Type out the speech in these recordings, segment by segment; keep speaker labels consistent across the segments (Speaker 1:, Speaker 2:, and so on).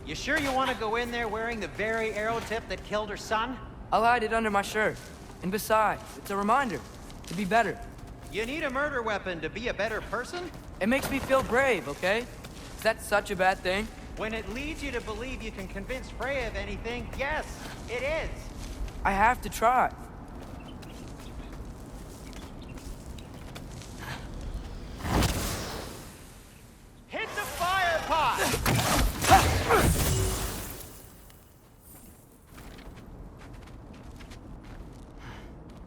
Speaker 1: You sure you want to go in there wearing the very arrow tip that killed her son?
Speaker 2: I'll hide it under my shirt. And besides, it's a reminder to be better.
Speaker 1: You need a murder weapon to be a better person?
Speaker 2: It makes me feel brave, okay? Is that such a bad thing?
Speaker 1: When it leads you to believe you can convince Freya of anything, yes, it is.
Speaker 2: I have to try.
Speaker 1: Hit the fire pot!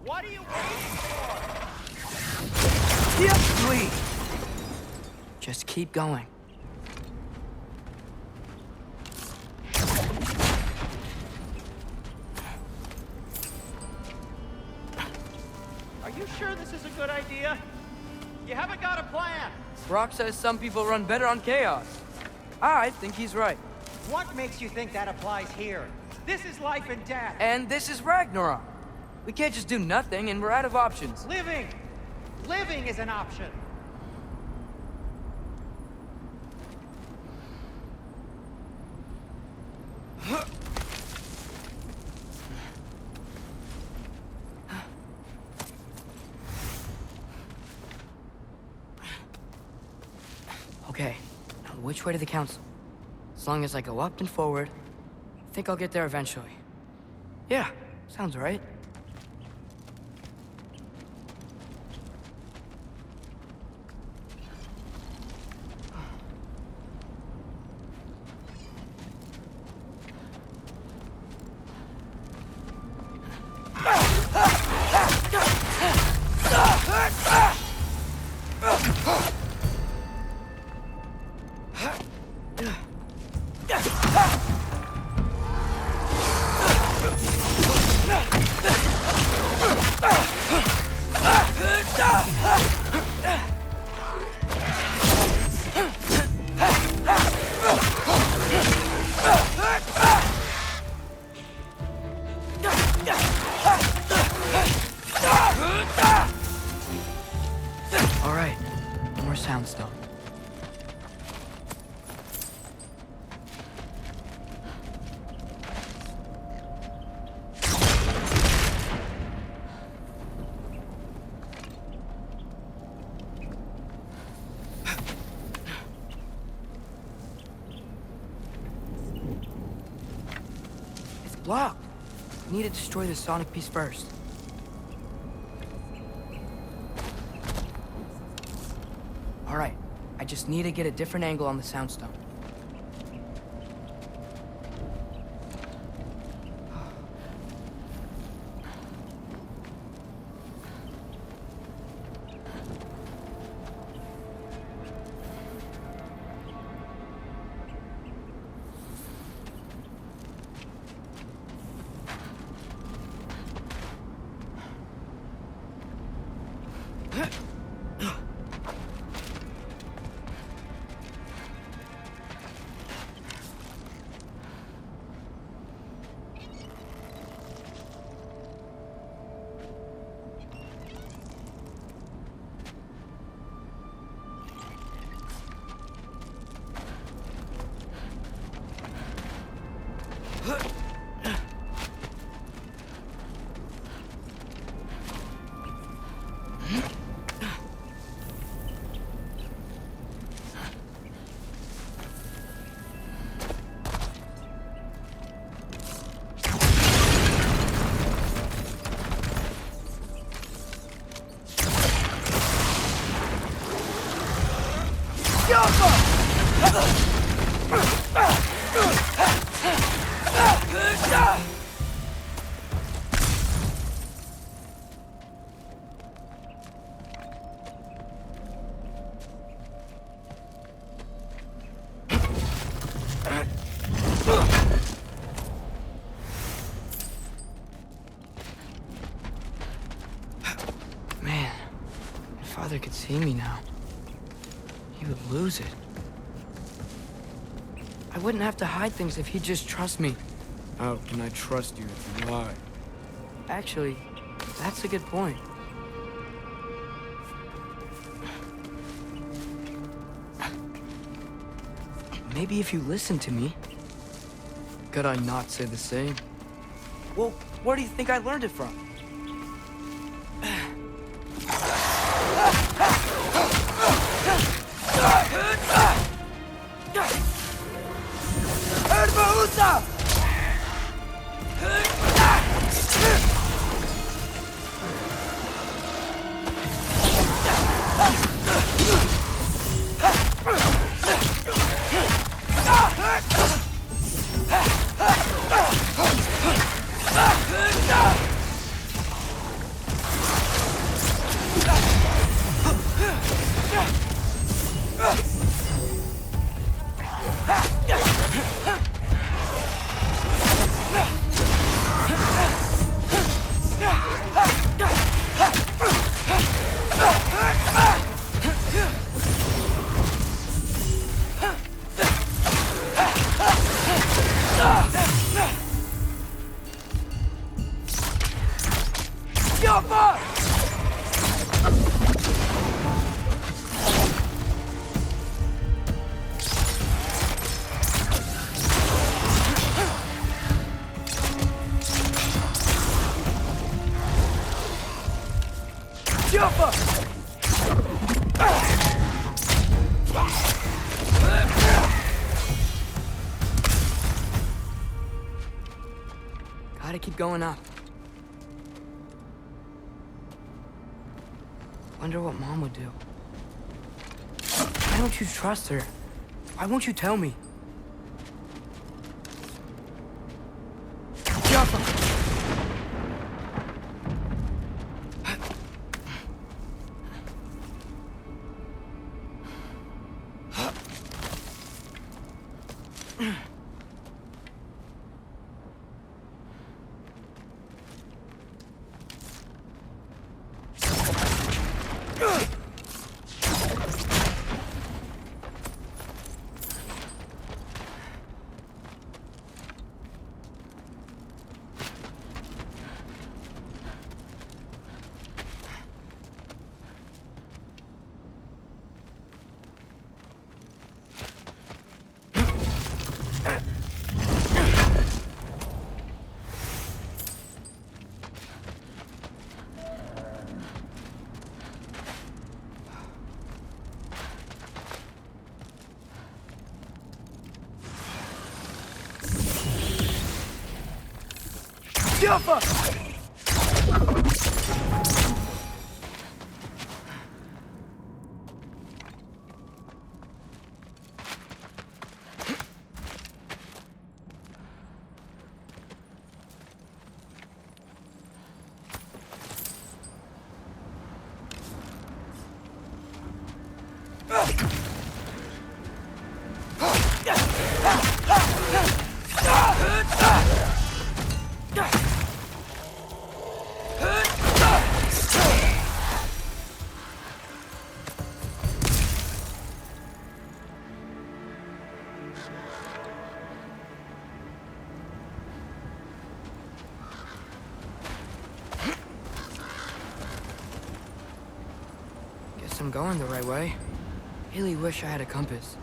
Speaker 1: What are you waiting for?
Speaker 2: Yep, please. Just keep going.
Speaker 1: Are you sure this is a good idea? You haven't got a plan.
Speaker 2: Brock says some people run better on chaos. I think he's right.
Speaker 1: What makes you think that applies here? This is life and death.
Speaker 2: And this is Ragnarok. We can't just do nothing and we're out of options.
Speaker 1: Living! Living is an option.
Speaker 2: Okay, now which way to the council? As long as I go up and forward, I think I'll get there eventually. Yeah, sounds right. All right, more soundstone. It's blocked. We need to destroy the sonic piece first. All right, I just need to get a different angle on the soundstone. Man, if Father could see me now, he would lose it. I wouldn't have to hide things if he'd just trust me.
Speaker 3: How can I trust you if you lie?
Speaker 2: Actually, that's a good point. Maybe if you listen to me, Could I not say the same? Well, where do you think I learned it from? Gotta keep going up. Wonder what Mom would do. Why don't you trust her? Why won't you tell me? I'm going the right way. Really wish I had a compass.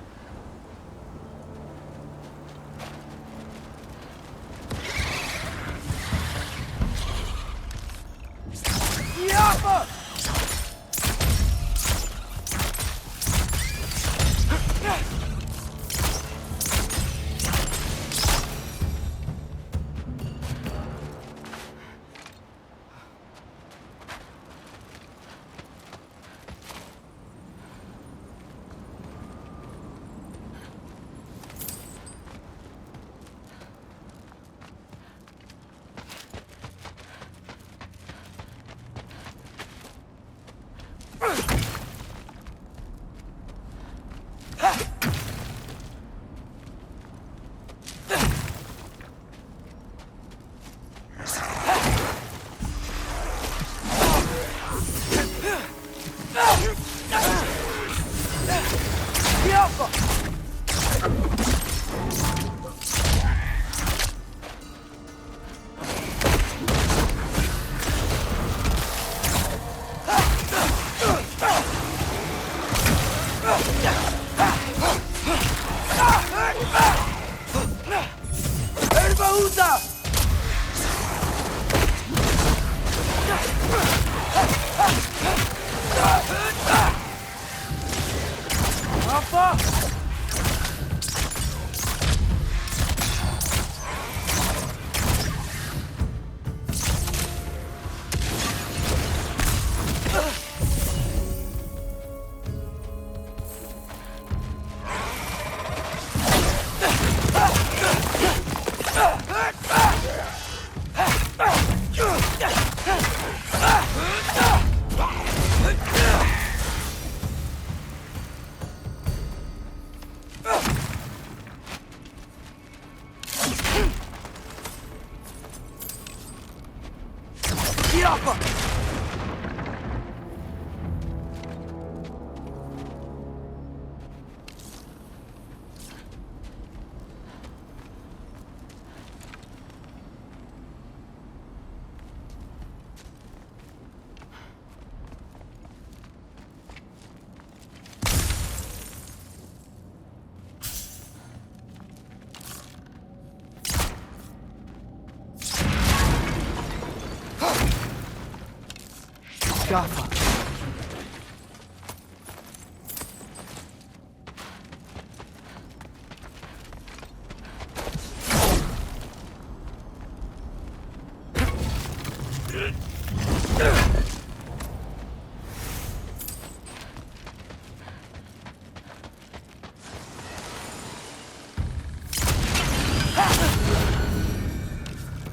Speaker 2: Jaffa.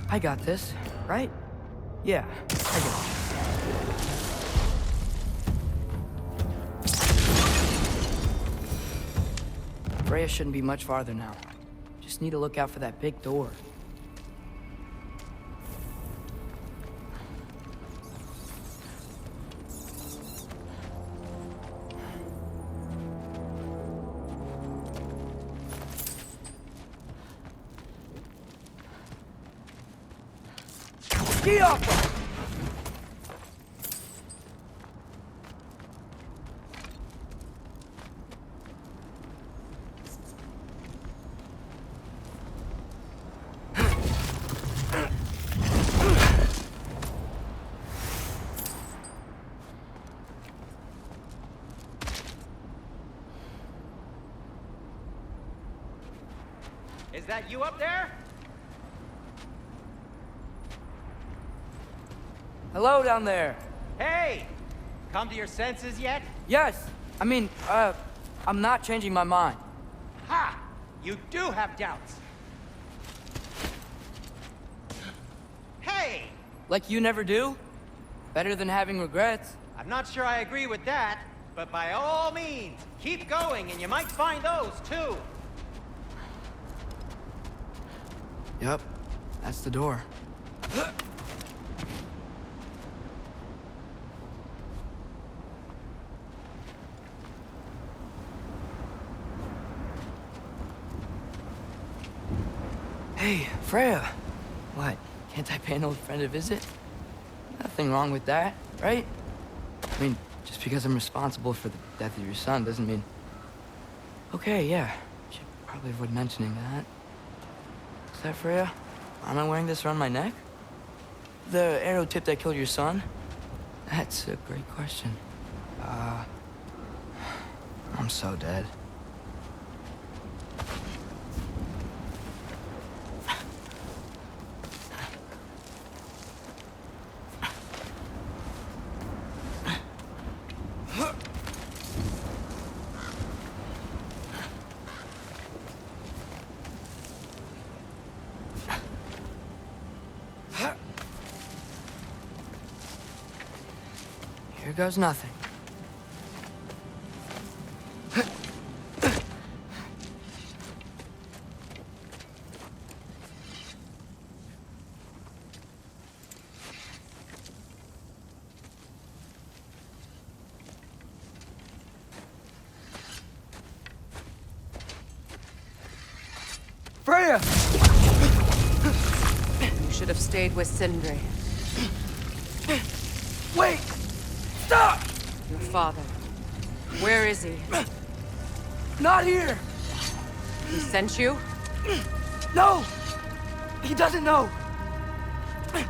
Speaker 2: I got this, right? Yeah, I got it. Freya shouldn't be much farther now. Just need to look out for that big door. Ski up!
Speaker 1: Is that you up there?
Speaker 2: Hello down there.
Speaker 1: Hey! Come to your senses yet?
Speaker 2: Yes, I'm not changing my mind.
Speaker 1: Ha! You do have doubts. Hey!
Speaker 2: Like you never do? Better than having regrets.
Speaker 1: I'm not sure I agree with that, but by all means, keep going and you might find those too.
Speaker 2: Yep, that's the door. Hey, Freya. What? Can't I pay an old friend a visit? Nothing wrong with that, right? I mean, just because I'm responsible for the death of your son doesn't mean... Okay, yeah. Should probably avoid mentioning that. Is that Freya? Am I wearing this around my neck? The arrow tip that killed your son? That's a great question. I'm so dead. Here goes nothing. Freya!
Speaker 4: You should have stayed with Sindri.
Speaker 2: Wait! Stop!
Speaker 4: Your father. Where is he?
Speaker 2: Not here!
Speaker 4: He sent you?
Speaker 2: No! He doesn't know!
Speaker 4: You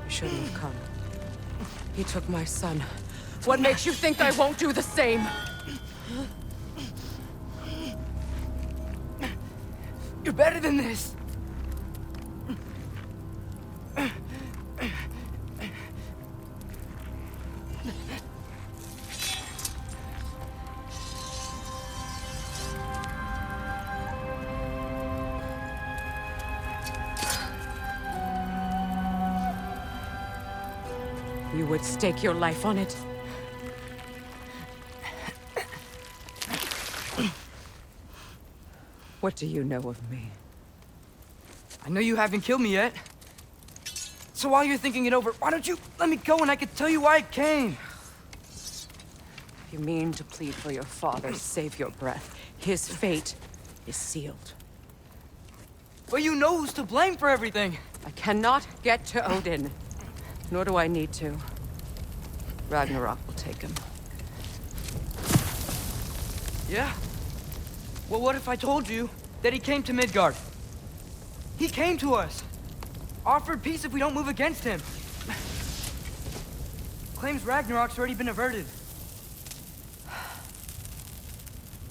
Speaker 4: shouldn't have come. He took my son. What makes you think I won't do the same?
Speaker 2: You're better than this.
Speaker 4: You would stake your life on it? What do you know of me?
Speaker 2: I know you haven't killed me yet. So while you're thinking it over, why don't you let me go and I can tell you why I came?
Speaker 4: You mean to plead for your father, save your breath. His fate is sealed.
Speaker 2: But you know who's to blame for everything.
Speaker 4: I cannot get to Odin. Nor do I need to. Ragnarok will take him.
Speaker 2: Yeah? Well, what if I told you that he came to Midgard? He came to us. Offered peace if we don't move against him. Claims Ragnarok's already been averted.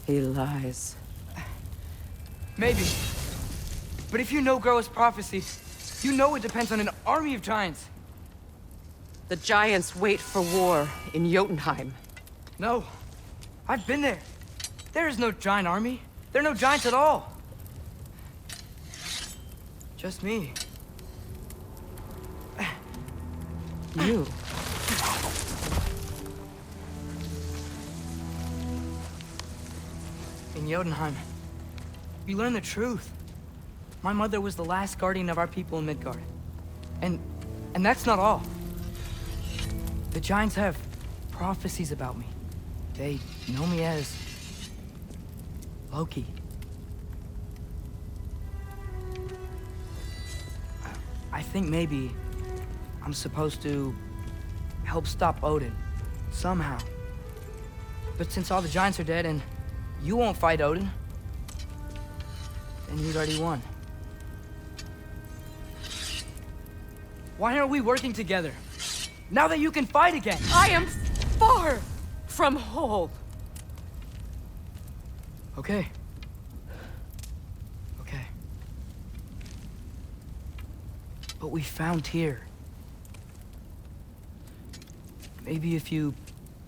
Speaker 4: He lies.
Speaker 2: Maybe. But if you know Groa's prophecy, you know it depends on an army of giants.
Speaker 4: The giants wait for war in Jotunheim.
Speaker 2: No. I've been there. There is no giant army. There are no giants at all. Just me.
Speaker 4: You?
Speaker 2: In Jotunheim, we learn the truth. My mother was the last guardian of our people in Midgard. And that's not all. The giants have prophecies about me. They know me as Loki. I think maybe I'm supposed to help stop Odin, somehow. But since all the giants are dead and you won't fight Odin, then he's already won. Why aren't we working together? Now that you can fight again!
Speaker 4: I am far from whole.
Speaker 2: Okay. Okay. But we found Tyr. Maybe if you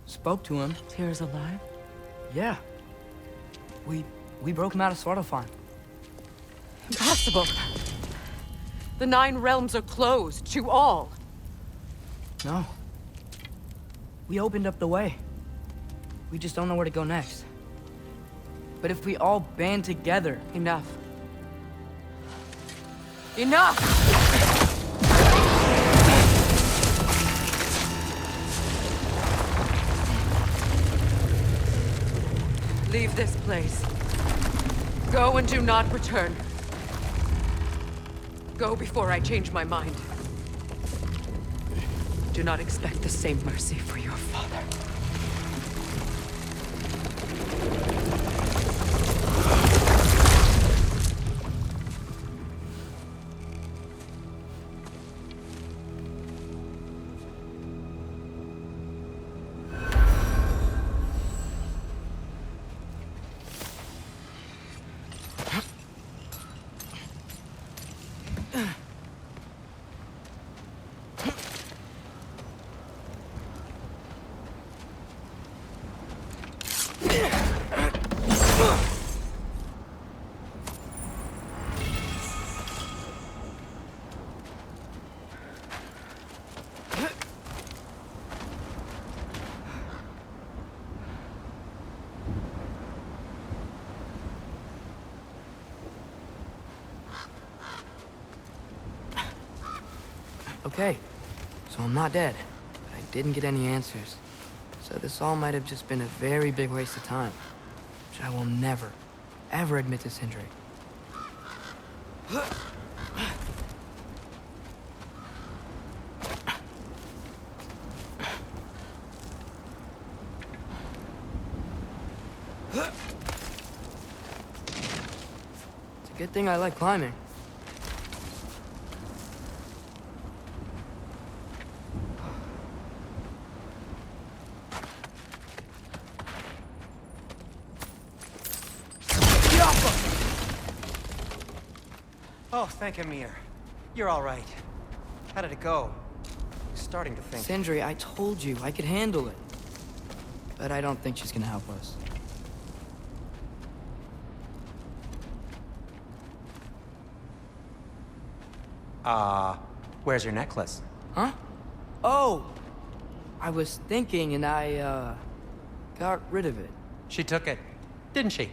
Speaker 2: spoke to him...
Speaker 4: Tyr's alive?
Speaker 2: Yeah. We broke him out of Svartalfheim.
Speaker 4: Impossible. The 9 realms are closed to all.
Speaker 2: No. We opened up the way. We just don't know where to go next. But if we all band together...
Speaker 4: Enough. Enough! Leave this place. Go and do not return. Go before I change my mind. Do not expect the same mercy for your father.
Speaker 2: Okay, so I'm not dead, but I didn't get any answers. So this all might have just been a very big waste of time, which I will never, ever admit to Sindri. It's a good thing I like climbing.
Speaker 1: Oh, thank Amir. You're all right. How did it go? I'm starting to think.
Speaker 2: Sindri, I told you I could handle it. But I don't think she's gonna help us.
Speaker 1: Where's your necklace?
Speaker 2: Huh? Oh! I was thinking and I, got rid of it.
Speaker 1: She took it, didn't she?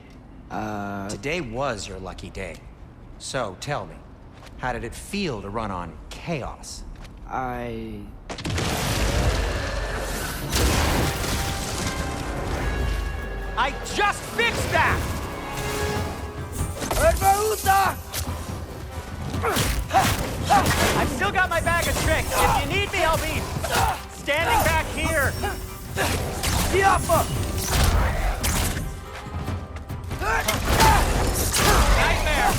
Speaker 1: Today was your lucky day. So, tell me, how did it feel to run on chaos?
Speaker 2: I
Speaker 1: just fixed that! I've still got my bag of tricks. If you need me, I'll be standing back here. Nightmare!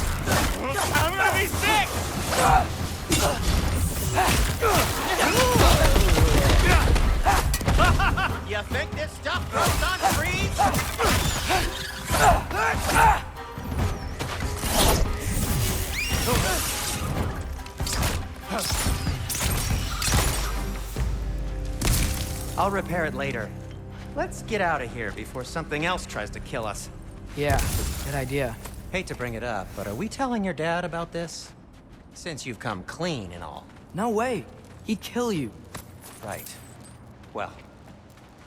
Speaker 1: I'm gonna be sick! You think this stuff grows on trees? I'll repair it later. Let's get out of here before something else tries to kill us.
Speaker 2: yeah, good idea.
Speaker 1: Hate to bring it up, but are we telling your dad about this? Since you've come clean and all.
Speaker 2: No way. He'd kill you.
Speaker 1: Right. Well,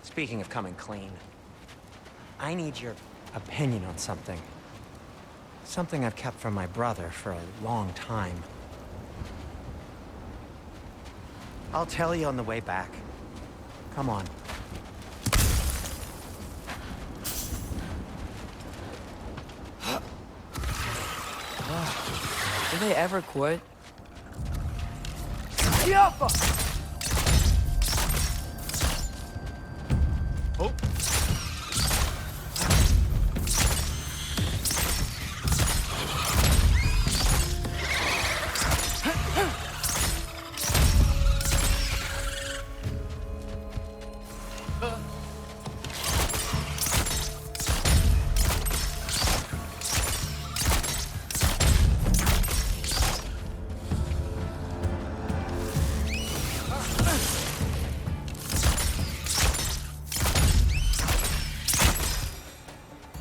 Speaker 1: speaking of coming clean, I need your opinion on something. Something I've kept from my brother for a long time. I'll tell you on the way back. Come on.
Speaker 2: Do they ever quit?
Speaker 1: Oh.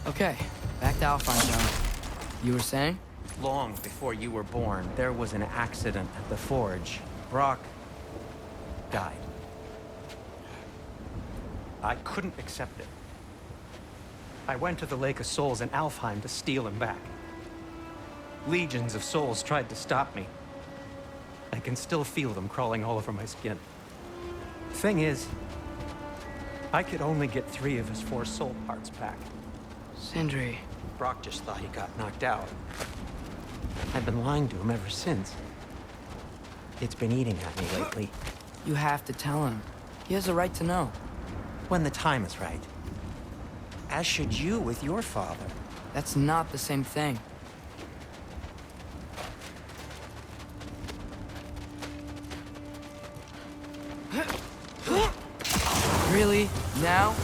Speaker 2: Okay, back to Alphonse. You were saying?
Speaker 1: Long before you were born, there was an accident at the forge. Brock died. I couldn't accept it. I went to the Lake of Souls in Alfheim to steal him back. Legions of souls tried to stop me. I can still feel them crawling all over my skin. Thing is, I could only get 3 of his 4 soul parts back.
Speaker 2: Sindri.
Speaker 1: Brock just thought he got knocked out. I've been lying to him ever since. It's been eating at me lately.
Speaker 2: You have to tell him. He has a right to know.
Speaker 1: When the time is right. As should you with your father.
Speaker 2: That's not the same thing. Really? Now?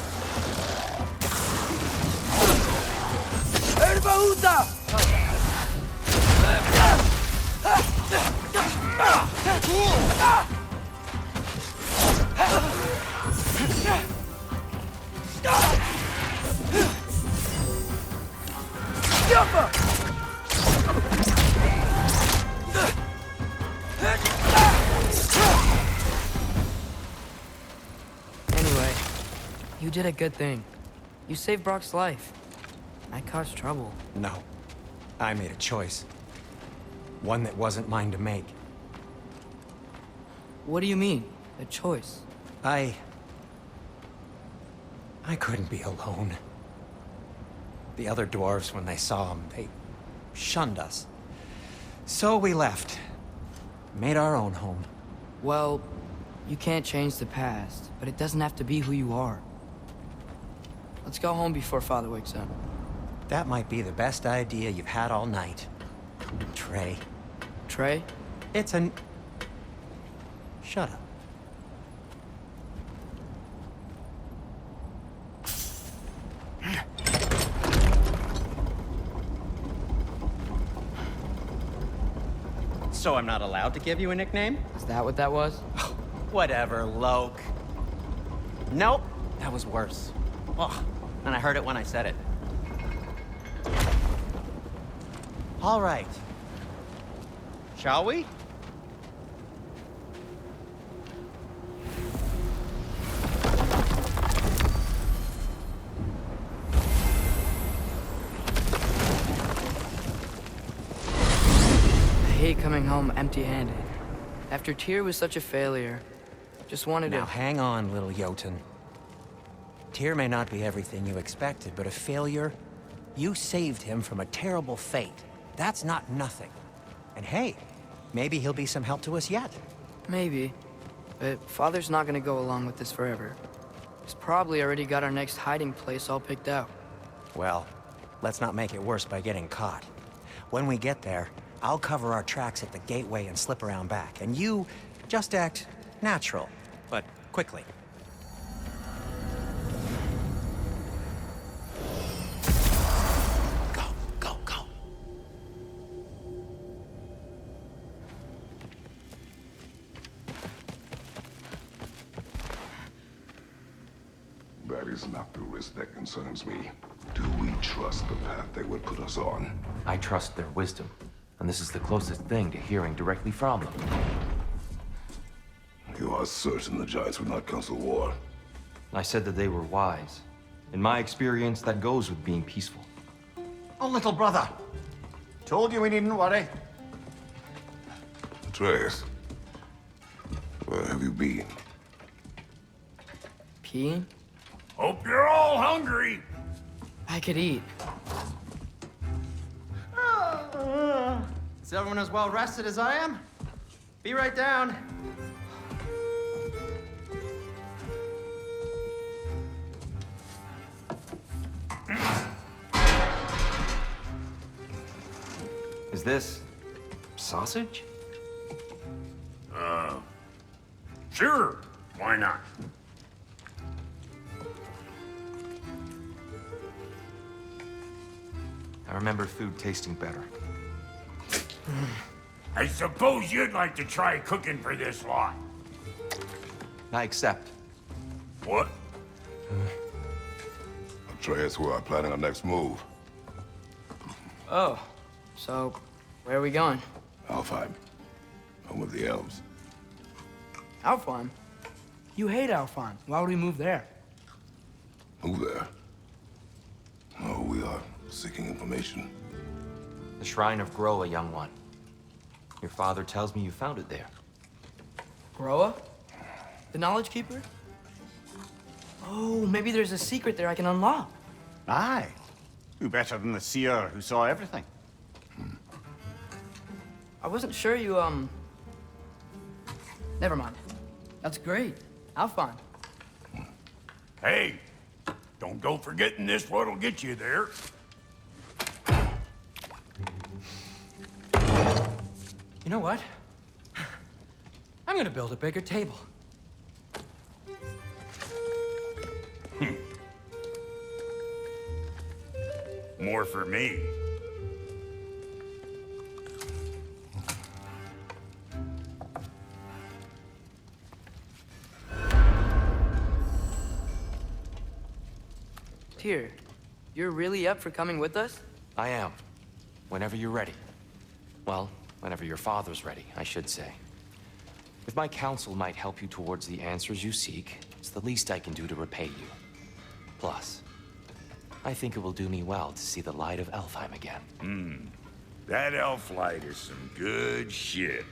Speaker 2: Anyway, you did a good thing. You saved Brock's life. I caused trouble.
Speaker 1: No. I made a choice. One that wasn't mine to make.
Speaker 2: What do you mean? A choice?
Speaker 1: I couldn't be alone. The other dwarves, when they saw him, they shunned us. So we left. Made our own home.
Speaker 2: Well, you can't change the past, but it doesn't have to be who you are. Let's go home before Father wakes up.
Speaker 1: That might be the best idea you've had all night. Trey.
Speaker 2: Trey?
Speaker 1: It's an... Shut up. So I'm not allowed to give you a nickname?
Speaker 2: Is that what that was?
Speaker 1: Whatever, Loke. Nope, that was worse. Ugh, and I heard it when I said it. All right. Shall we?
Speaker 2: I hate coming home empty-handed. After Tyr was such a failure, just wanted
Speaker 1: Now
Speaker 2: to...
Speaker 1: hang on, little Jotun. Tyr may not be everything you expected, but a failure? You saved him from a terrible fate. That's not nothing. And hey, maybe he'll be some help to us yet.
Speaker 2: Maybe. But Father's not gonna go along with this forever. He's probably already got our next hiding place all picked out.
Speaker 1: Well, let's not make it worse by getting caught. When we get there, I'll cover our tracks at the gateway and slip around back. And you just act natural, but quickly. Go, go, go.
Speaker 5: That is not the risk that concerns me. Do we trust the path they would put us on?
Speaker 6: I trust their wisdom, and this is the closest thing to hearing directly from them.
Speaker 5: You are certain the Giants would not counsel war?
Speaker 6: I said that they were wise. In my experience, that goes with being peaceful.
Speaker 7: Oh, little brother. Told you we needn't worry.
Speaker 5: Atreus, where have you been?
Speaker 2: Peeing?
Speaker 8: Hope you're all hungry.
Speaker 2: I could eat.
Speaker 1: Is everyone as well rested as I am? Be right down.
Speaker 6: Is this sausage?
Speaker 8: Sure, why not?
Speaker 6: I remember food tasting better.
Speaker 8: I suppose you'd like to try cooking for this lot.
Speaker 6: I accept.
Speaker 8: What?
Speaker 5: Atreus, we are planning our next move.
Speaker 2: Oh, so where are we going?
Speaker 5: Alfheim, home of the elves.
Speaker 2: Alfheim? You hate Alfheim. Why would we move there?
Speaker 5: Move there. Oh, we are seeking information.
Speaker 6: The Shrine of Groa, young one. Your father tells me you found it there.
Speaker 2: Groa? The Knowledge Keeper? Oh, maybe there's a secret there I can unlock.
Speaker 7: Aye. Who better than the seer who saw everything?
Speaker 2: I wasn't sure you, Never mind. That's great. Alfheim.
Speaker 8: Hey, don't go forgetting this what'll get you there.
Speaker 1: You know what? I'm gonna build a bigger table.
Speaker 8: More for me.
Speaker 2: Tyr, you're really up for coming with us?
Speaker 6: I am. Whenever you're ready. Well, whenever your father's ready, I should say. If my counsel might help you towards the answers you seek, it's the least I can do to repay you. Plus, I think it will do me well to see the light of Alfheim again.
Speaker 8: That elf light is some good shit.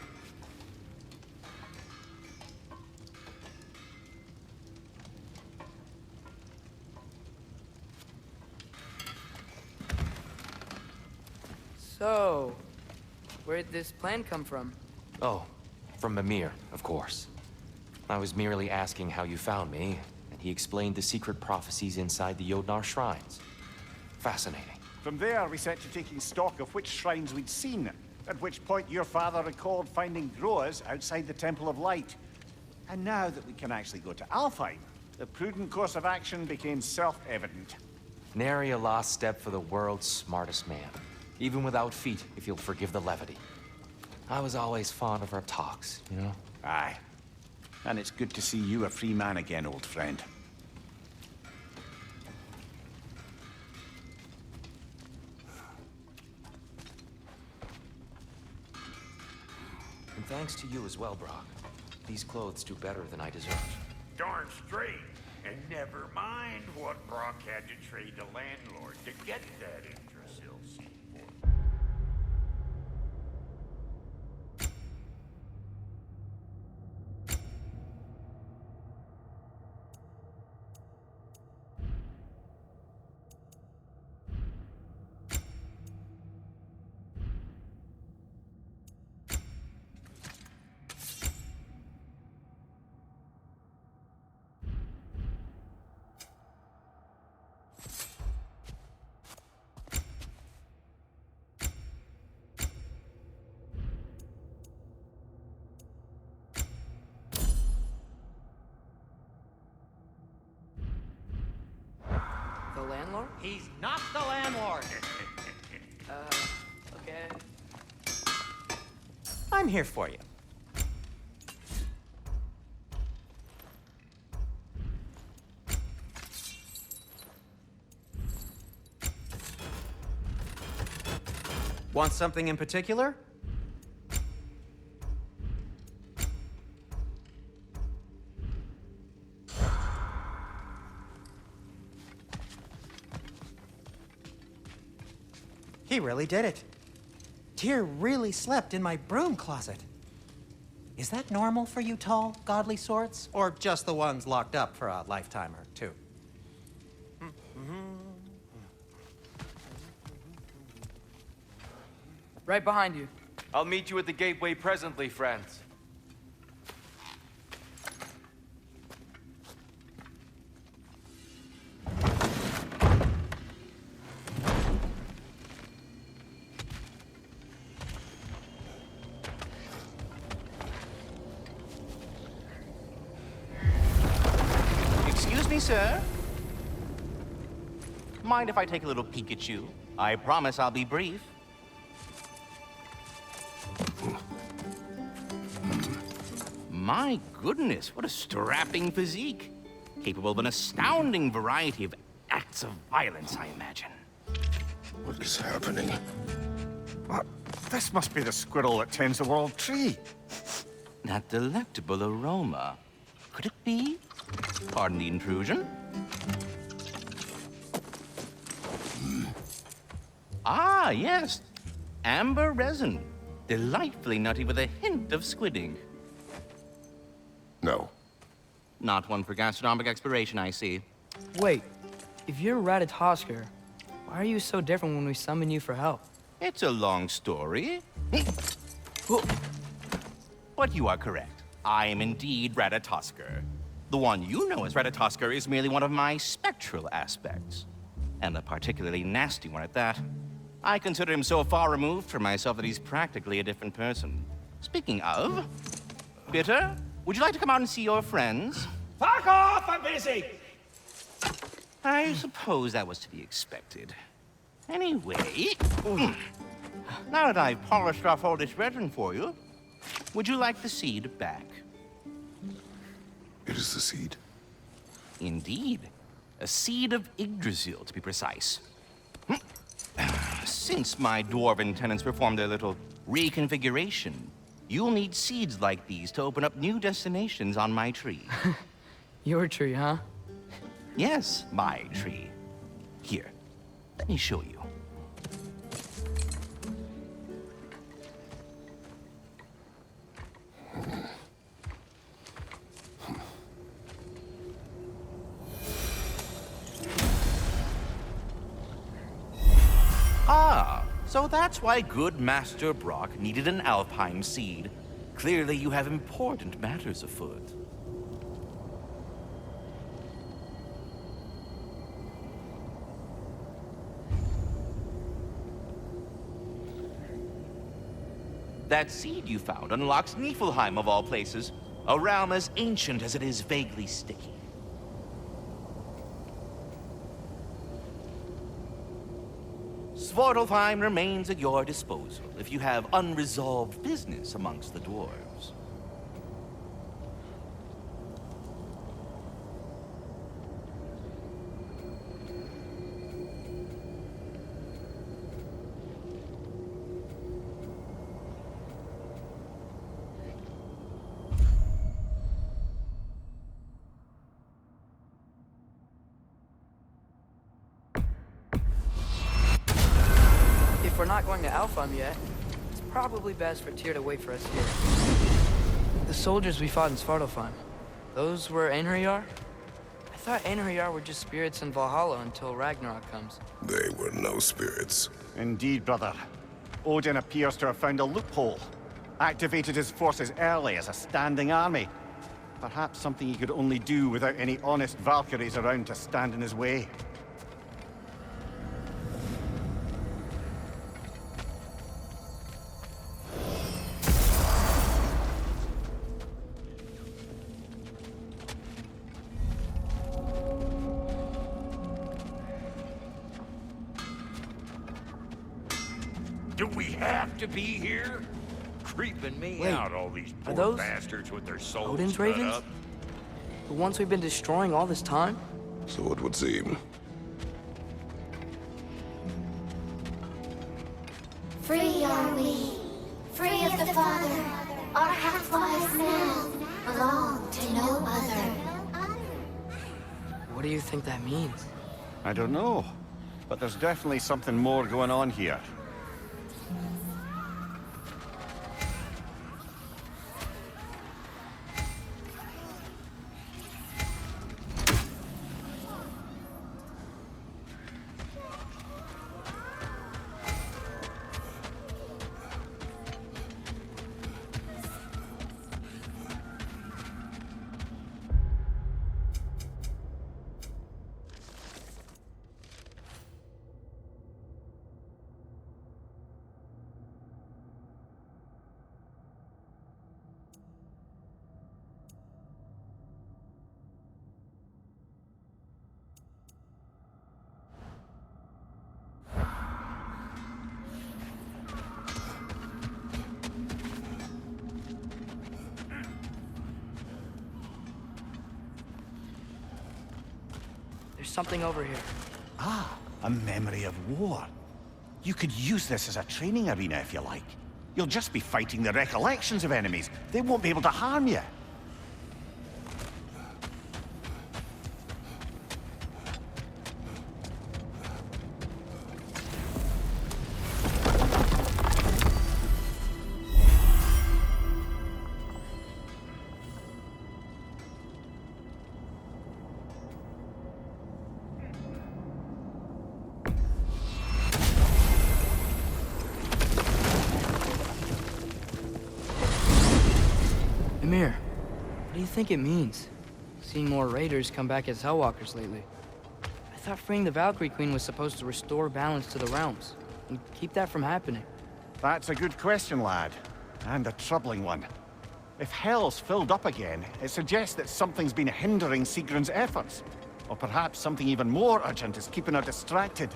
Speaker 2: So, where'd this plan come from?
Speaker 6: Oh, from Mimir, of course. I was merely asking how you found me, and he explained the secret prophecies inside the Jotnar shrines. Fascinating.
Speaker 7: From there, we set to taking stock of which shrines we'd seen, at which point your father recalled finding Groas outside the Temple of Light. And now that we can actually go to Alfheim, the prudent course of action became self-evident.
Speaker 6: Nary a lost step for the world's smartest man. Even without feet, if you'll forgive the levity. I was always fond of our talks, you know?
Speaker 7: Aye. And it's good to see you a free man again, old friend.
Speaker 6: And thanks to you as well, Brock. These clothes do better than I deserved.
Speaker 8: Darn straight. And never mind what Brock had to trade the landlord to get that Yggdrasil seed for.
Speaker 2: The landlord?
Speaker 1: He's not the landlord.
Speaker 2: Okay.
Speaker 1: I'm here for you. Want something in particular? He really did it. Tyr really slept in my broom closet. Is that normal for you tall, godly swords? Or just the ones locked up for a lifetime or two?
Speaker 2: Right behind you.
Speaker 6: I'll meet you at the gateway presently, friends.
Speaker 9: Excuse me, sir. Mind if I take a little peek at you? I promise I'll be brief. My goodness, what a strapping physique. Capable of an astounding variety of acts of violence, I imagine.
Speaker 5: What is happening?
Speaker 7: What? This must be the squirrel that tends the world tree.
Speaker 9: That delectable aroma. Could it be? Pardon the intrusion. Ah, yes. Amber resin. Delightfully nutty with a hint of squid ink.
Speaker 5: No.
Speaker 9: Not one for gastronomic exploration, I see.
Speaker 2: Wait, if you're Ratatoskr, why are you so different when we summon you for help?
Speaker 9: It's a long story. But you are correct. I am indeed Ratatoskr. The one you know as Ratatoskr is merely one of my spectral aspects. And a particularly nasty one at that. I consider him so far removed from myself that he's practically a different person. Speaking of, Bitter, would you like to come out and see your friends?
Speaker 8: Fuck off! I'm busy!
Speaker 9: I suppose that was to be expected. Anyway, now that I've polished off all this resin for you, would you like the seed back?
Speaker 5: It is the seed.
Speaker 9: Indeed. A seed of Yggdrasil, to be precise. Since my dwarven tenants performed their little reconfiguration, you'll need seeds like these to open up new destinations on my tree.
Speaker 2: Your tree, huh?
Speaker 9: Yes, my tree. Here, let me show you. Ah, so that's why good Master Brock needed an Alpine seed. Clearly you have important matters afoot. That seed you found unlocks Niflheim of all places, a realm as ancient as it is vaguely sticky. Svartalfheim remains at your disposal if you have unresolved business amongst the dwarves.
Speaker 2: If we're not going to Alfheim yet, it's probably best for Tyr to wait for us here. The soldiers we fought in Svartalfheim, those were Einherjar? I thought Einherjar were just spirits in Valhalla until Ragnarok comes.
Speaker 5: They were no spirits.
Speaker 7: Indeed, brother. Odin appears to have found a loophole. Activated his forces early as a standing army. Perhaps something he could only do without any honest Valkyries around to stand in his way.
Speaker 8: Do we have to be here? Creeping me
Speaker 2: Wait,
Speaker 8: out, all these
Speaker 2: are
Speaker 8: poor
Speaker 2: those
Speaker 8: bastards with their souls
Speaker 2: Odin's
Speaker 8: cut
Speaker 2: ravens?
Speaker 8: up.
Speaker 2: The ones we've been destroying all this time?
Speaker 5: So it would seem.
Speaker 10: Free are we, free of the Father. Our half-wise now belong to no other.
Speaker 2: What do you think that means?
Speaker 7: I don't know, but there's definitely something more going on here.
Speaker 2: There's something over here.
Speaker 7: Ah, a memory of war. You could use this as a training arena if you like. You'll just be fighting the recollections of enemies. They won't be able to harm you.
Speaker 2: Ymir, what do you think it means? Seeing more raiders come back as Hellwalkers lately. I thought freeing the Valkyrie Queen was supposed to restore balance to the realms, and keep that from happening.
Speaker 7: That's a good question, lad. And a troubling one. If Hell's filled up again, it suggests that something's been hindering Sigrun's efforts. Or perhaps something even more urgent is keeping her distracted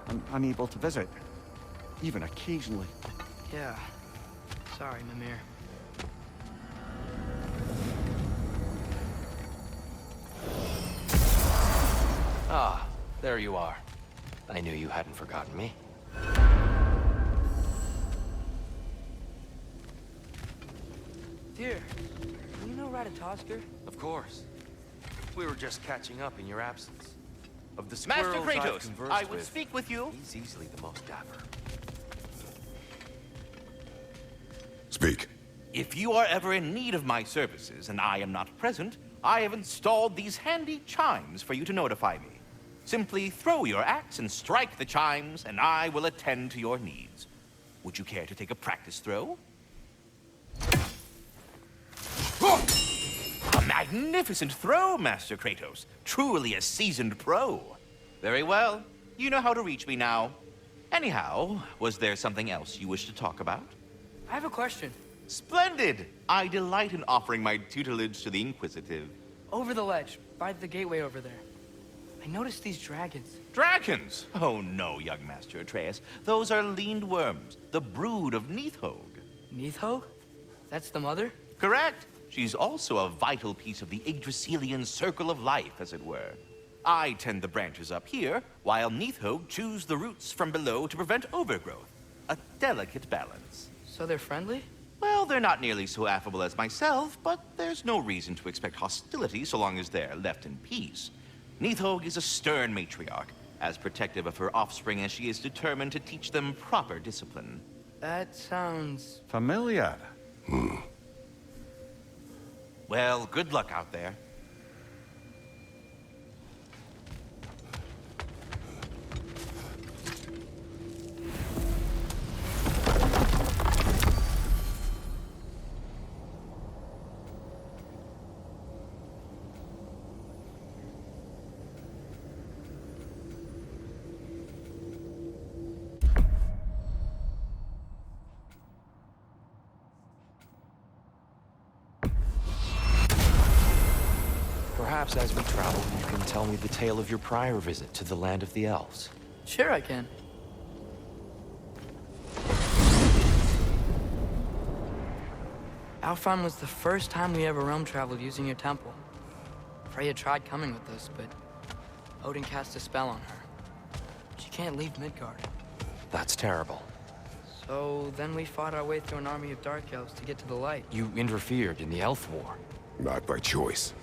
Speaker 7: and unable to visit. Even occasionally.
Speaker 2: Yeah. Sorry, Mimir.
Speaker 6: Ah, there you are. I knew you hadn't forgotten me.
Speaker 2: Dear, do you know Ratatoskr?
Speaker 6: Of course. We were just catching up in your absence. Of the
Speaker 9: Master
Speaker 6: squirrels I've
Speaker 9: Kratos,
Speaker 6: conversed
Speaker 9: I would
Speaker 6: with,
Speaker 9: speak with you.
Speaker 6: he's easily the most dapper.
Speaker 5: Speak.
Speaker 9: If you are ever in need of my services and I am not present, I have installed these handy chimes for you to notify me. Simply throw your axe and strike the chimes, and I will attend to your needs. Would you care to take a practice throw? A magnificent throw, Master Kratos. Truly a seasoned pro. Very well. You know how to reach me now. Anyhow, was there something else you wish to talk about?
Speaker 2: I have a question.
Speaker 9: Splendid! I delight in offering my tutelage to the inquisitive.
Speaker 2: Over the ledge, by the gateway over there. I noticed these dragons.
Speaker 9: Dragons? Oh no, young Master Atreus. Those are leaned worms, the brood of Neithog.
Speaker 2: Neithog? That's the mother?
Speaker 9: Correct. She's also a vital piece of the Yggdrasilian circle of life, as it were. I tend the branches up here, while Neithog chews the roots from below to prevent overgrowth. A delicate balance.
Speaker 2: So they're friendly?
Speaker 9: Well, they're not nearly so affable as myself, but there's no reason to expect hostility so long as they're left in peace. Neithog is a stern matriarch, as protective of her offspring as she is determined to teach them proper discipline.
Speaker 2: That sounds...
Speaker 7: Familiar.
Speaker 9: Well, good luck out there.
Speaker 6: Perhaps as we travel, you can tell me the tale of your prior visit to the land of the elves.
Speaker 2: Sure I can. Alfheim was the first time we ever realm traveled using your temple. Freya tried coming with us, but Odin cast a spell on her. She can't leave Midgard.
Speaker 6: That's terrible.
Speaker 2: So then we fought our way through an army of dark elves to get to the light.
Speaker 6: You interfered in the elf war.
Speaker 5: Not by choice.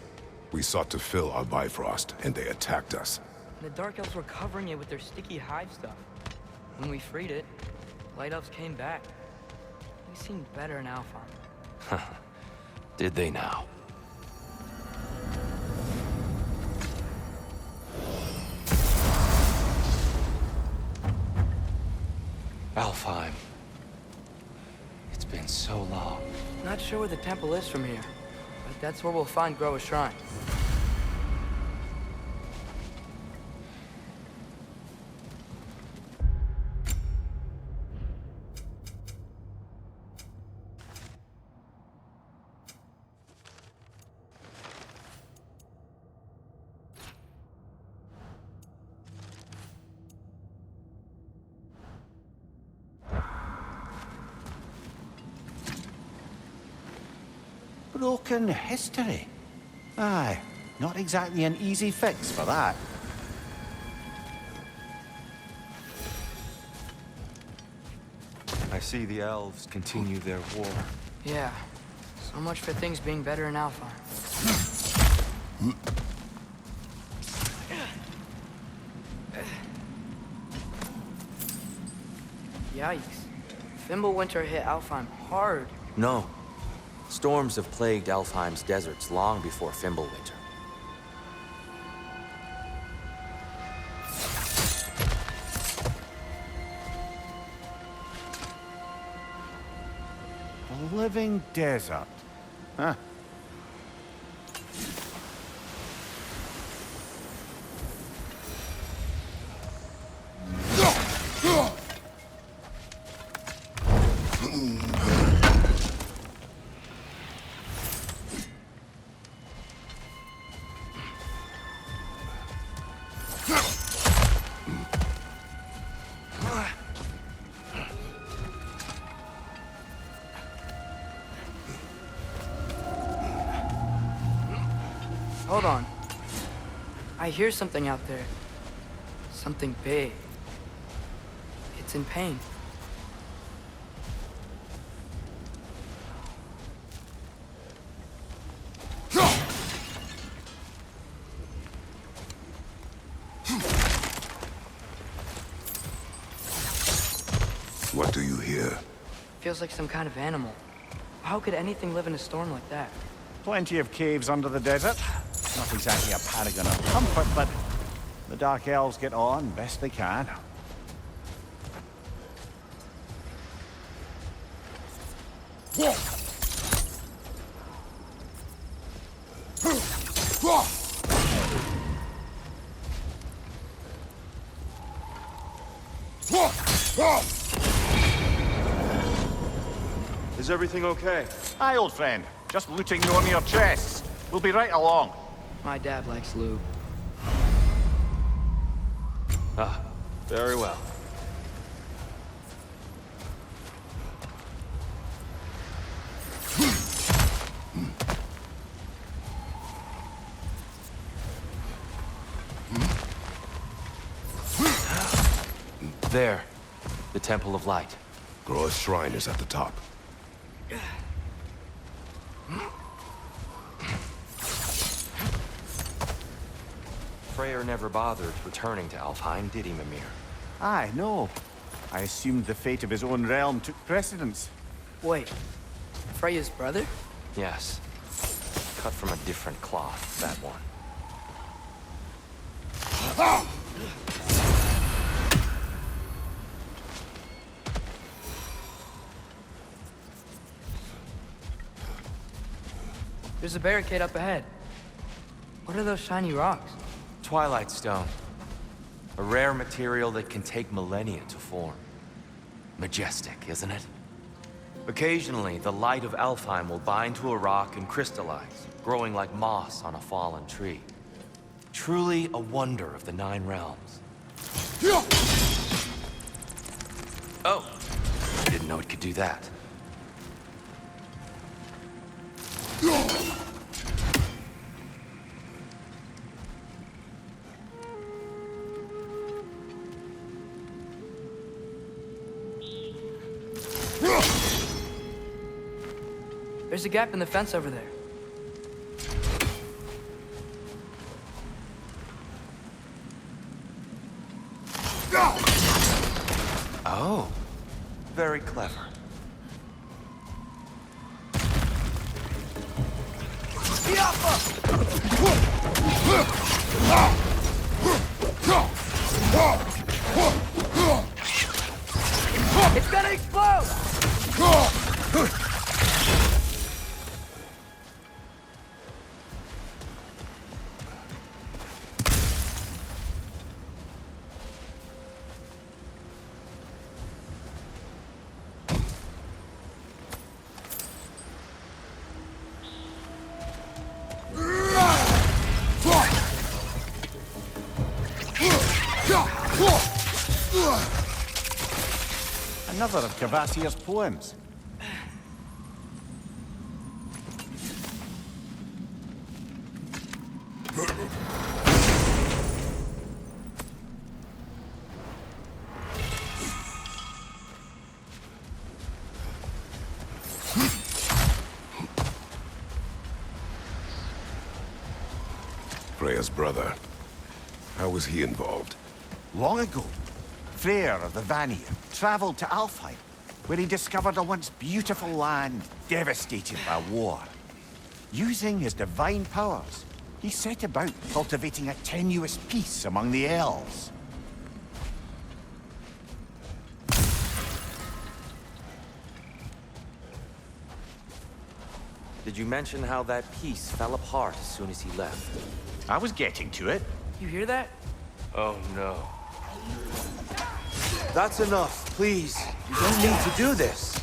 Speaker 5: We sought to fill our Bifrost, and they attacked us.
Speaker 2: And the dark elves were covering it with their sticky hive stuff. When we freed it, light elves came back. They seemed better in Alfheim.
Speaker 6: Did they now? Alfheim. It's been so long.
Speaker 2: Not sure where the temple is from here, but that's where we'll find Groa's shrine.
Speaker 7: Broken history. Aye, not exactly an easy fix for that.
Speaker 6: I see the elves continue their war.
Speaker 2: Yeah, so much for things being better in Alfheim. Yikes. Fimbulwinter hit Alfheim hard.
Speaker 6: No. Storms have plagued Alfheim's deserts long before Fimbulwinter.
Speaker 7: A living desert. Huh.
Speaker 2: Hold on. I hear something out there. Something big. It's in pain.
Speaker 5: What do you hear?
Speaker 2: Feels like some kind of animal. How could anything live in a storm like that?
Speaker 7: Plenty of caves under the desert. Not exactly a paragon of comfort, but the Dark Elves get on best they can.
Speaker 6: Is everything okay?
Speaker 7: Aye, old friend. Just looting you on your chests. We'll be right along.
Speaker 2: My dad likes lube.
Speaker 6: Ah, very well. There, the Temple of Light.
Speaker 5: Groa's shrine is at the top.
Speaker 6: Freyr never bothered returning to Alfheim, did he, Mimir?
Speaker 7: Aye, no. I assumed the fate of his own realm took precedence.
Speaker 2: Wait, Freya's brother?
Speaker 6: Yes. Cut from a different cloth, that one.
Speaker 2: There's a barricade up ahead. What are those shiny rocks?
Speaker 6: Twilight Stone. A rare material that can take millennia to form. Majestic, isn't it? Occasionally, the light of Alfheim will bind to a rock and crystallize, growing like moss on a fallen tree. Truly a wonder of the Nine Realms. Oh! I didn't know it could do that.
Speaker 2: There's a gap in the fence over there.
Speaker 6: Oh, very clever.
Speaker 2: It's gonna explode!
Speaker 7: Another of Kvasir's poems.
Speaker 5: Freya's brother. How was he involved?
Speaker 7: Long ago, Freyr of the Vanir traveled to Alfheim, where he discovered a once beautiful land devastated by war. Using his divine powers, he set about cultivating a tenuous peace among the elves.
Speaker 6: Did you mention how that piece fell apart as soon as he left?
Speaker 7: I was getting to it.
Speaker 2: You hear that?
Speaker 6: Oh no. That's enough, please. You don't need to do this.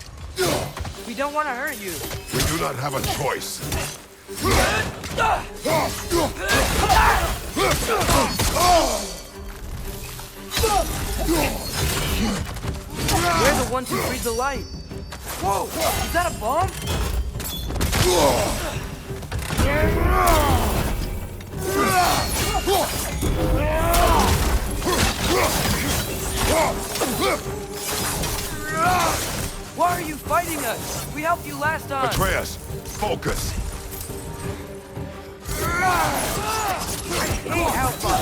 Speaker 2: We don't want to hurt you.
Speaker 5: We do not have a choice.
Speaker 2: We're the ones who breathe the light. Whoa! Is that a bomb? Why are you fighting us? We helped you last time.
Speaker 5: Atreus, focus.
Speaker 2: I hate Alpha.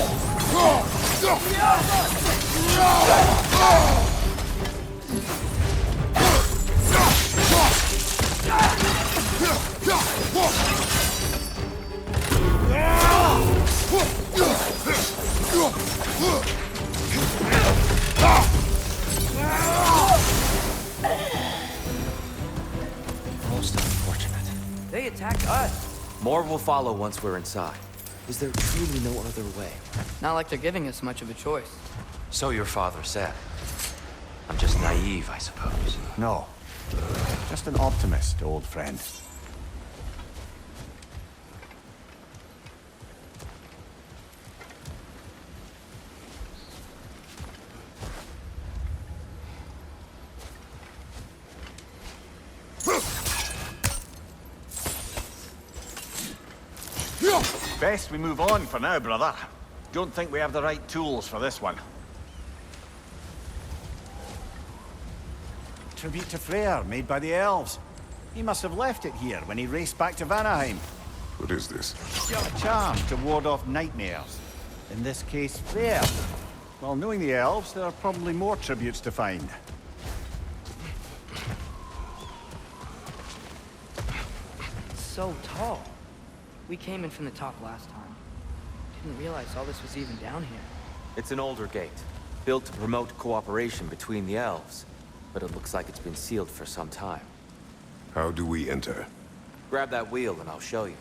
Speaker 6: Most unfortunate.
Speaker 2: They attacked us.
Speaker 6: More will follow once we're inside. Is there truly no other way?
Speaker 2: Not like they're giving us much of a choice.
Speaker 6: So your father said. I'm just naive, I suppose.
Speaker 7: No. Just an optimist, old friend. Best we move on for now, brother. Don't think we have the right tools for this one. Tribute to Freya, made by the elves. He must have left it here when he raced back to Vanaheim.
Speaker 5: What is this?
Speaker 7: A charm to ward off nightmares. In this case, Freya. Well, knowing the elves, there are probably more tributes to find.
Speaker 2: So tall. We came in from the top last time. Didn't realize all this was even down here.
Speaker 6: It's an older gate, built to promote cooperation between the elves. But it looks like it's been sealed for some time.
Speaker 5: How do we enter?
Speaker 6: Grab that wheel and I'll show you.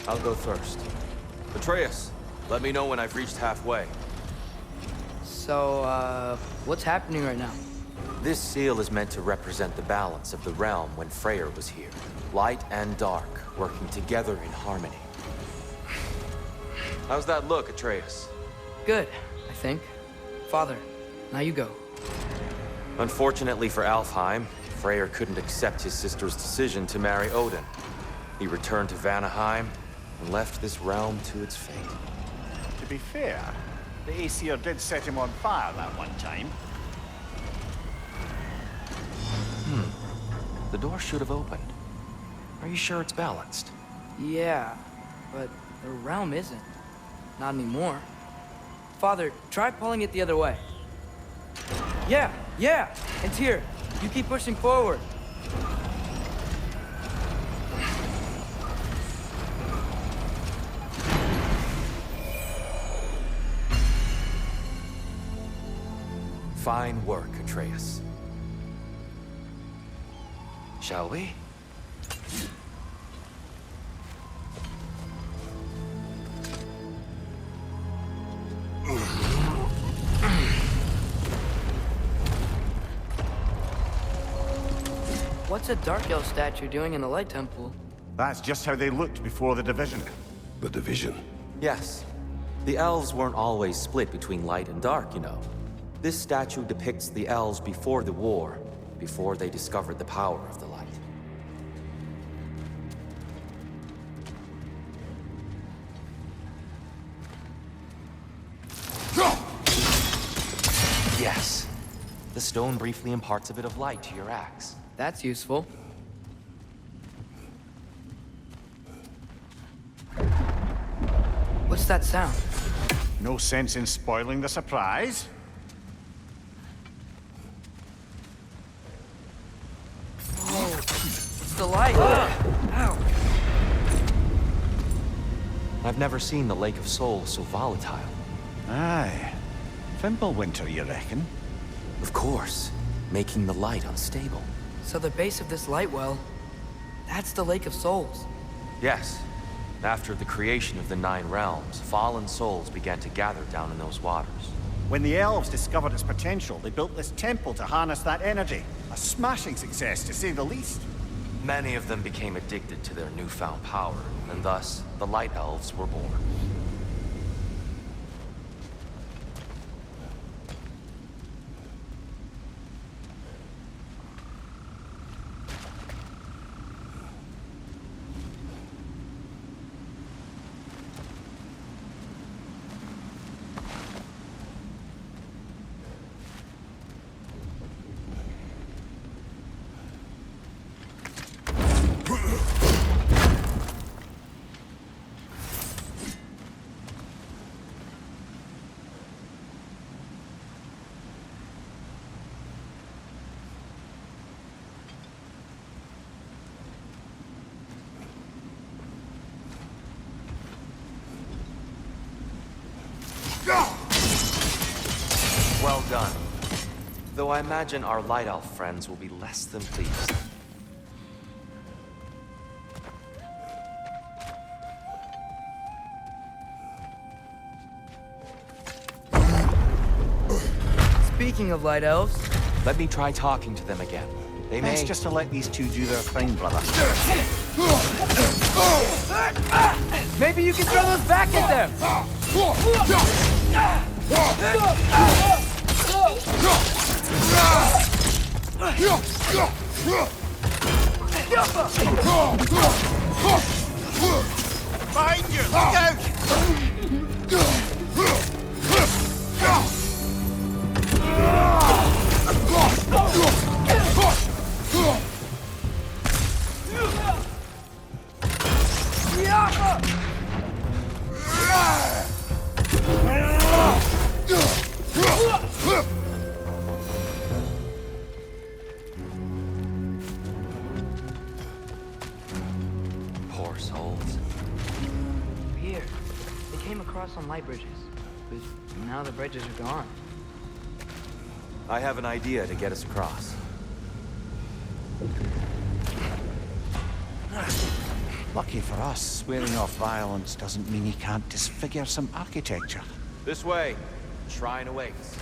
Speaker 6: I'll go first. Atreus, let me know when I've reached halfway.
Speaker 2: So, what's happening right now?
Speaker 6: This seal is meant to represent the balance of the realm when Freya was here. Light and dark, working together in harmony. How's that look, Atreus?
Speaker 2: Good, I think. Father, now you go.
Speaker 6: Unfortunately for Alfheim, Freyr couldn't accept his sister's decision to marry Odin. He returned to Vanaheim and left this realm to its fate.
Speaker 7: To be fair, the Aesir did set him on fire that one time.
Speaker 6: The door should have opened. Are you sure it's balanced?
Speaker 2: Yeah, but the realm isn't. Not anymore. Father, try pulling it the other way. Yeah, it's here. You keep pushing forward.
Speaker 6: Fine work, Atreus. Shall we?
Speaker 2: What's a Dark Elf statue doing in the Light Temple?
Speaker 7: That's just how they looked before the division.
Speaker 5: The division.
Speaker 6: Yes. The elves weren't always split between light and dark, you know. This statue depicts the elves before the war, before they discovered the power of the light. Yes. The stone briefly imparts a bit of light to your axe.
Speaker 2: That's useful. What's that sound?
Speaker 7: No sense in spoiling the surprise.
Speaker 2: Oh, it's the light. Ow.
Speaker 6: I've never seen the Lake of Souls so volatile.
Speaker 7: Aye. Fimbulwinter, you reckon?
Speaker 6: Of course, making the light unstable.
Speaker 2: So the base of this light well, that's the Lake of Souls.
Speaker 6: Yes. After the creation of the Nine Realms, fallen souls began to gather down in those waters.
Speaker 7: When the elves discovered its potential, they built this temple to harness that energy. A smashing success, to say the least.
Speaker 6: Many of them became addicted to their newfound power, and thus, the Light Elves were born. Well done. Though I imagine our Light Elf friends will be less than pleased.
Speaker 2: Speaking of Light Elves...
Speaker 6: Let me try talking to them again. They may...
Speaker 7: Best just to let these two do their thing, brother.
Speaker 2: Maybe you can throw those back at them!
Speaker 7: Behind you! Look out!
Speaker 6: Poor souls.
Speaker 2: Here, they came across on light bridges, but now the bridges are gone.
Speaker 6: I have an idea to get us across.
Speaker 7: Lucky for us, swearing off violence doesn't mean you can't disfigure some architecture.
Speaker 6: This way. Shrine awaits.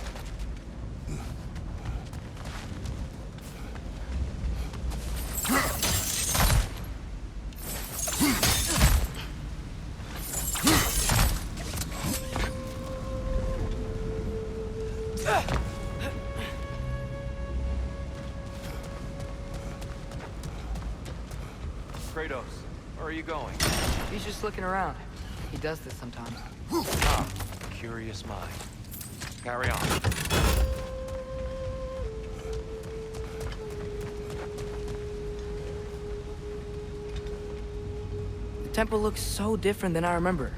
Speaker 6: Kratos, where are you going?
Speaker 2: He's just looking around. He does this sometimes.
Speaker 6: Ah, curious mind. Carry on.
Speaker 2: The temple looks so different than I remember.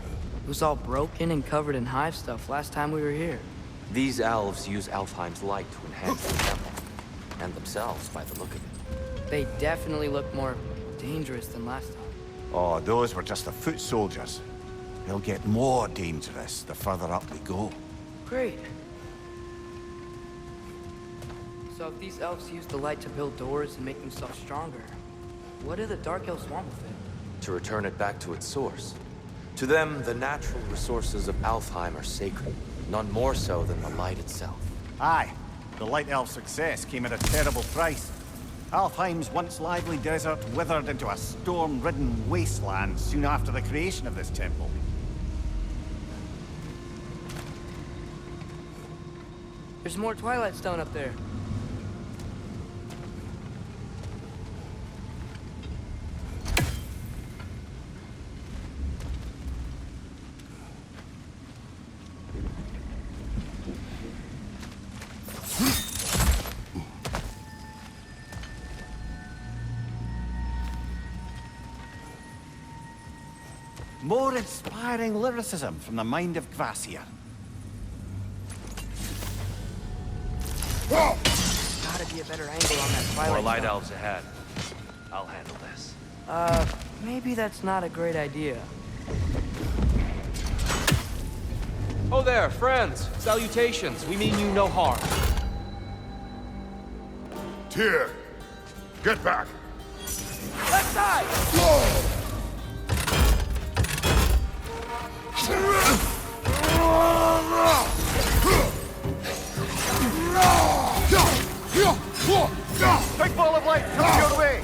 Speaker 2: It was all broken and covered in hive stuff last time we were here.
Speaker 6: These elves use Alfheim's light to enhance the temple. And themselves, by the look of it.
Speaker 2: They definitely look more dangerous than last time.
Speaker 7: Oh, those were just the foot soldiers. They'll get more dangerous the further up we go.
Speaker 2: Great. So if these elves use the light to build doors and make themselves stronger, what do the Dark Elves want with it?
Speaker 6: To return it back to its source. To them, the natural resources of Alfheim are sacred. None more so than the light itself.
Speaker 7: Aye, the Light Elf success came at a terrible price. Alfheim's once lively desert withered into a storm-ridden wasteland soon after the creation of this temple.
Speaker 2: There's more Twilight Stone up there.
Speaker 7: More inspiring lyricism from the mind of Kvasir.
Speaker 2: Gotta be a better angle on that Twilight
Speaker 6: More light
Speaker 2: Stone.
Speaker 6: elves ahead. I'll handle this.
Speaker 2: Maybe that's not a great idea.
Speaker 6: Oh there, friends. Salutations. We mean you no harm.
Speaker 5: Tyr, get back.
Speaker 2: Left side!
Speaker 7: Big ball of light coming your way!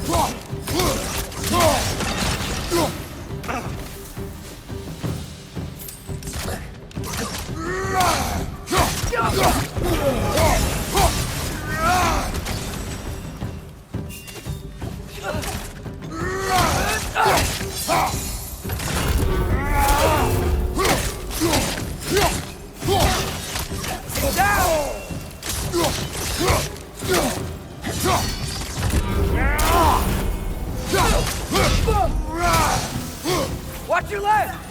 Speaker 2: Watch your left!